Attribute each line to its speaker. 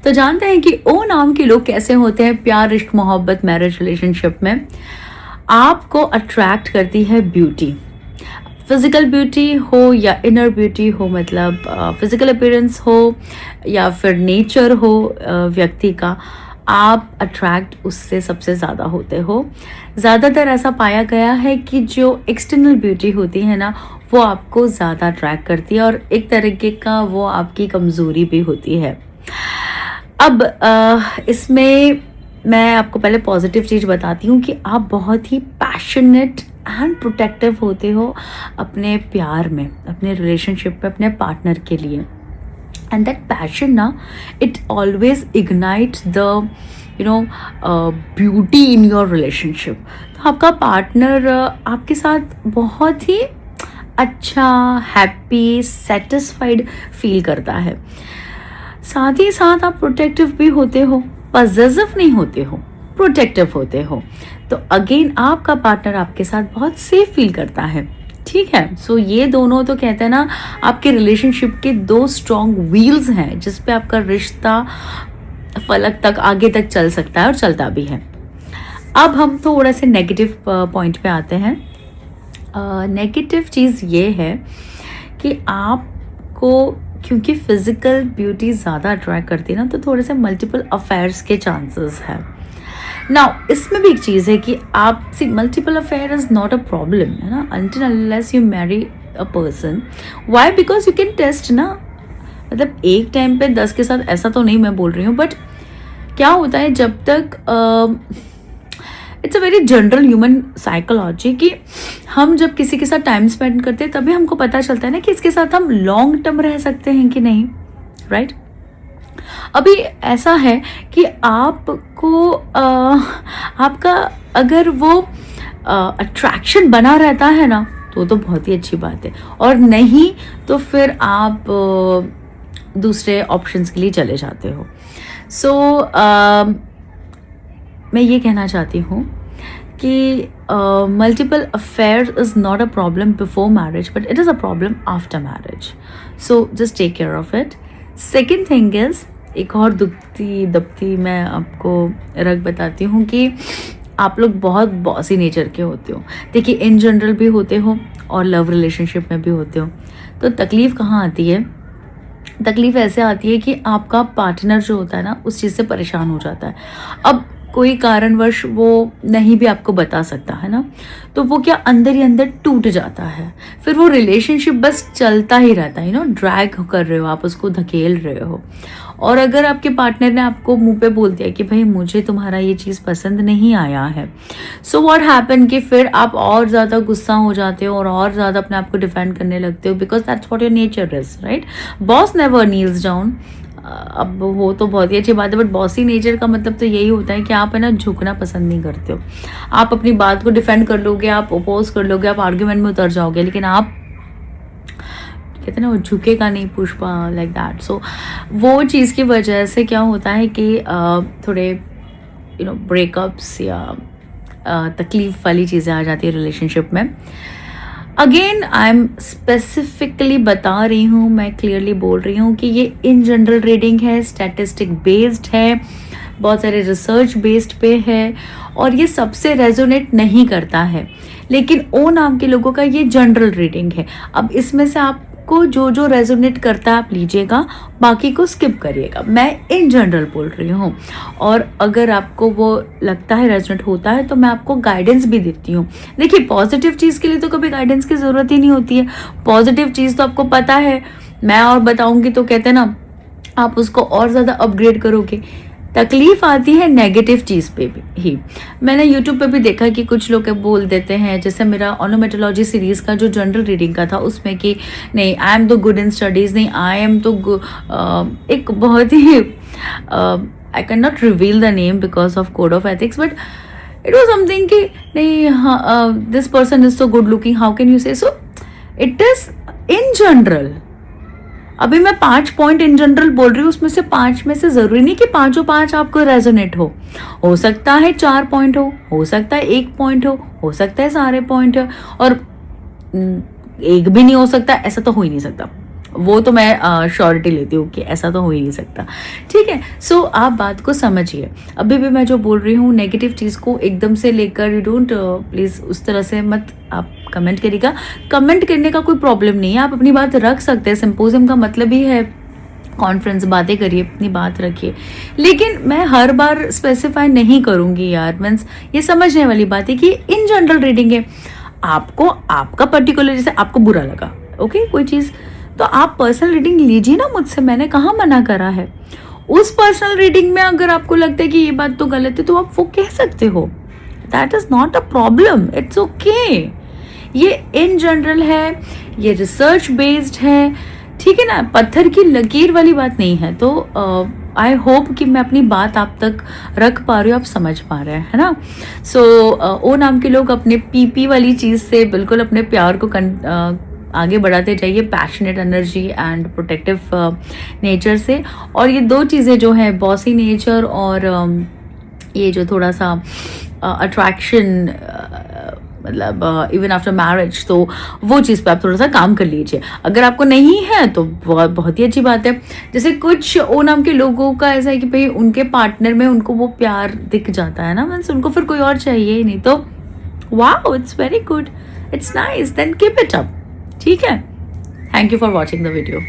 Speaker 1: तो जानते हैं कि ओ नाम के लोग कैसे होते हैं प्यार, इश्क, मोहब्बत, मैरिज रिलेशनशिप में। आपको अट्रैक्ट करती है ब्यूटी, फिजिकल ब्यूटी हो या इनर ब्यूटी हो, मतलब फिजिकल अपीयरेंस हो या फिर नेचर हो व्यक्ति का, आप अट्रैक्ट उससे सबसे ज़्यादा होते हो। ज़्यादातर ऐसा पाया गया है कि जो एक्सटर्नल ब्यूटी होती है ना, वो आपको ज़्यादा अट्रैक्ट करती है और एक तरीके का वो आपकी कमज़ोरी भी होती है। अब इसमें मैं आपको पहले पॉजिटिव चीज़ बताती हूँ कि आप बहुत ही पैशनेट एंड प्रोटेक्टिव होते हो अपने प्यार में, अपने रिलेशनशिप में, अपने पार्टनर के लिए। एंड दैट पैशन ना, it always ignites the beauty in your relationship. तो आपका पार्टनर आपके साथ बहुत ही अच्छा, हैप्पी, सेटिस्फाइड फील करता है। साथ ही साथ आप प्रोटेक्टिव भी होते हो, पॉसेसिव नहीं होते हो, प्रोटेक्टिव होते हो। तो अगेन आपका पार्टनर आपके साथ बहुत सेफ फील करता है। ठीक है, सो ये दोनों तो कहते हैं ना, आपके रिलेशनशिप के दो स्ट्रॉन्ग व्हील्स हैं जिस पे आपका रिश्ता फलक तक, आगे तक चल सकता है और चलता भी है। अब हम थोड़ा से नेगेटिव पॉइंट पे आते हैं। नेगेटिव चीज़ ये है कि आपको क्योंकि फिजिकल ब्यूटी ज़्यादा अट्रैक्ट करती है ना, तो थोड़े से मल्टीपल अफेयर्स के चांसेस हैं। नाउ इसमें भी एक चीज़ है कि आप see, multiple affair is not a problem, है ना, until unless you marry a person. Why? Because you can test ना, मतलब एक टाइम पे 10 के साथ, ऐसा तो नहीं मैं बोल रही हूँ, बट क्या होता है जब तक it's a very general human psychology कि हम जब किसी के साथ टाइम स्पेंड करते हैं तभी हमको पता चलता है ना कि इसके साथ हम लॉन्ग टर्म रह सकते हैं कि नहीं, राइट? अभी ऐसा है कि आपको आपका अगर वो अट्रैक्शन बना रहता है ना, तो बहुत ही अच्छी बात है, और नहीं तो फिर आप दूसरे ऑप्शंस के लिए चले जाते हो। सो मैं ये कहना चाहती हूँ कि multiple affair is not a problem before marriage, but it is a problem after marriage. So just take care of it. Second thing is, एक और दुखती दबती मैं आपको रग बताती हूँ कि आप लोग बहुत बॉसी नेचर के होते हो। देखिए, इन जनरल भी होते हो और लव रिलेशनशिप में भी होते हो। तो तकलीफ़ कहाँ आती है? तकलीफ़ ऐसे आती है कि आपका पार्टनर जो होता है ना, उस चीज़ से परेशान हो जाता है। अब कोई कारणवश वो नहीं भी आपको बता सकता है ना, तो वो क्या अंदर ही अंदर टूट जाता है। फिर वो रिलेशनशिप बस चलता ही रहता है, ड्रैग कर रहे हो आप, उसको धकेल रहे हो। और अगर आपके पार्टनर ने आपको मुंह पे बोल दिया कि भाई मुझे तुम्हारा ये चीज़ पसंद नहीं आया है, सो व्हाट हैपन कि फिर आप और ज़्यादा गुस्सा हो जाते हो और ज़्यादा अपने आप को डिफेंड करने लगते हो, because that's what your nature is, right? Boss never Niels down. अब वो तो बहुत ही अच्छी बात है, बट बॉसी नेचर का मतलब तो यही होता है कि आप है ना, झुकना पसंद नहीं करते हो। आप अपनी बात को डिफेंड कर लोगे, आप अपोज कर लोगे, आप आर्ग्यूमेंट में उतर जाओगे, लेकिन आप कहते हैं ना, वो झुकेगा नहीं पुष्पा, लाइक दैट। सो वो चीज़ की वजह से क्या होता है कि थोड़े ब्रेकअप्स या तकलीफ वाली चीज़ें आ जाती है रिलेशनशिप में। अगेन आई एम स्पेसिफिकली बता रही हूँ, मैं क्लियरली बोल रही हूँ कि ये इन जनरल रीडिंग है, स्टैटिस्टिक बेस्ड है, बहुत सारे रिसर्च बेस्ड पे है, और ये सबसे रेजोनेट नहीं करता है। लेकिन ओ नाम के लोगों का ये जनरल रीडिंग है। अब इसमें से आपको जो जो रेजोनेट करता है आप लीजिएगा, बाकी को स्किप करिएगा। मैं इन जनरल बोल रही हूँ, और अगर आपको वो लगता है रेजोनेट होता है तो मैं आपको गाइडेंस भी देती हूँ। देखिए, पॉजिटिव चीज़ के लिए तो कभी गाइडेंस की ज़रूरत ही नहीं होती है। पॉजिटिव चीज़ तो आपको पता है, मैं और बताऊँगी तो कहते हैं ना, आप उसको और ज़्यादा अपग्रेड करोगे। तकलीफ आती है नेगेटिव चीज़ पे भी ही। मैंने यूट्यूब पे भी देखा कि कुछ लोग बोल देते हैं, जैसे मेरा ऑनोमेटोलॉजी सीरीज़ का जो जनरल रीडिंग का था उसमें, कि नहीं आई एम तो गुड इन स्टडीज़, नहीं आई एम तो एक बहुत ही I can not reveal the name because of code of ethics, but it was something कि नहीं, हाँ, this person is so good looking, how can you say so? It is in general. अभी मैं 5 point in general बोल रही हूँ, उसमें से 5 में से ज़रूरी नहीं कि पाँचों 5 आपको रेजोनेट हो सकता है 4 पॉइंट हो सकता है 1 पॉइंट हो सकता है सारे पॉइंट हो, और एक भी नहीं हो सकता, ऐसा तो हो ही नहीं सकता। वो तो मैं श्योरिटी लेती हूँ कि ऐसा तो हो ही नहीं सकता, ठीक है। सो आप बात को समझिए। अभी भी मैं जो बोल रही हूँ नेगेटिव चीज़ को एकदम से लेकर यू डोंट प्लीज़ उस तरह से मत आप कमेंट करिएगा। कमेंट करने का कोई प्रॉब्लम नहीं है, आप अपनी बात रख सकते हैं। सिंपोजियम का मतलब ही है कॉन्फ्रेंस, बातें करिए, अपनी बात रखिए, लेकिन मैं हर बार स्पेसिफाई नहीं करूँगी यार। मीन्स ये समझने वाली बात है कि इन जनरल रीडिंग है, आपको आपका पर्टिकुलर जैसे आपको बुरा लगा ओके कोई चीज़, तो आप पर्सनल रीडिंग लीजिए ना मुझसे, मैंने कहाँ मना करा है। उस पर्सनल रीडिंग में अगर आपको लगता है कि ये बात तो गलत है तो आप वो कह सकते हो, that is not a problem, it's okay. ये इन जनरल है, ये रिसर्च बेस्ड है, ठीक है ना, पत्थर की लकीर वाली बात नहीं है। तो आई होप कि मैं अपनी बात आप तक रख पा रही हूँ, आप समझ पा रहे हैं, है ना। सो ओ नाम के लोग अपने पीपी वाली चीज़ से बिल्कुल अपने प्यार को आगे बढ़ाते जाइए, passionate energy and protective nature से। और ये दो चीज़ें जो हैं, बॉसी नेचर और ये जो थोड़ा सा अट्रैक्शन मतलब इवन आफ्टर मैरिज, तो वो चीज़ पे आप थोड़ा सा काम कर लीजिए। अगर आपको नहीं है तो बहुत ही अच्छी बात है। जैसे कुछ ओ नाम के लोगों का ऐसा है कि भाई उनके पार्टनर में उनको वो प्यार दिख जाता है ना, मीन्स उनको फिर कोई और चाहिए ही नहीं, तो wow it's very good, it's nice, then keep it up, ठीक है। Thank you for watching the video.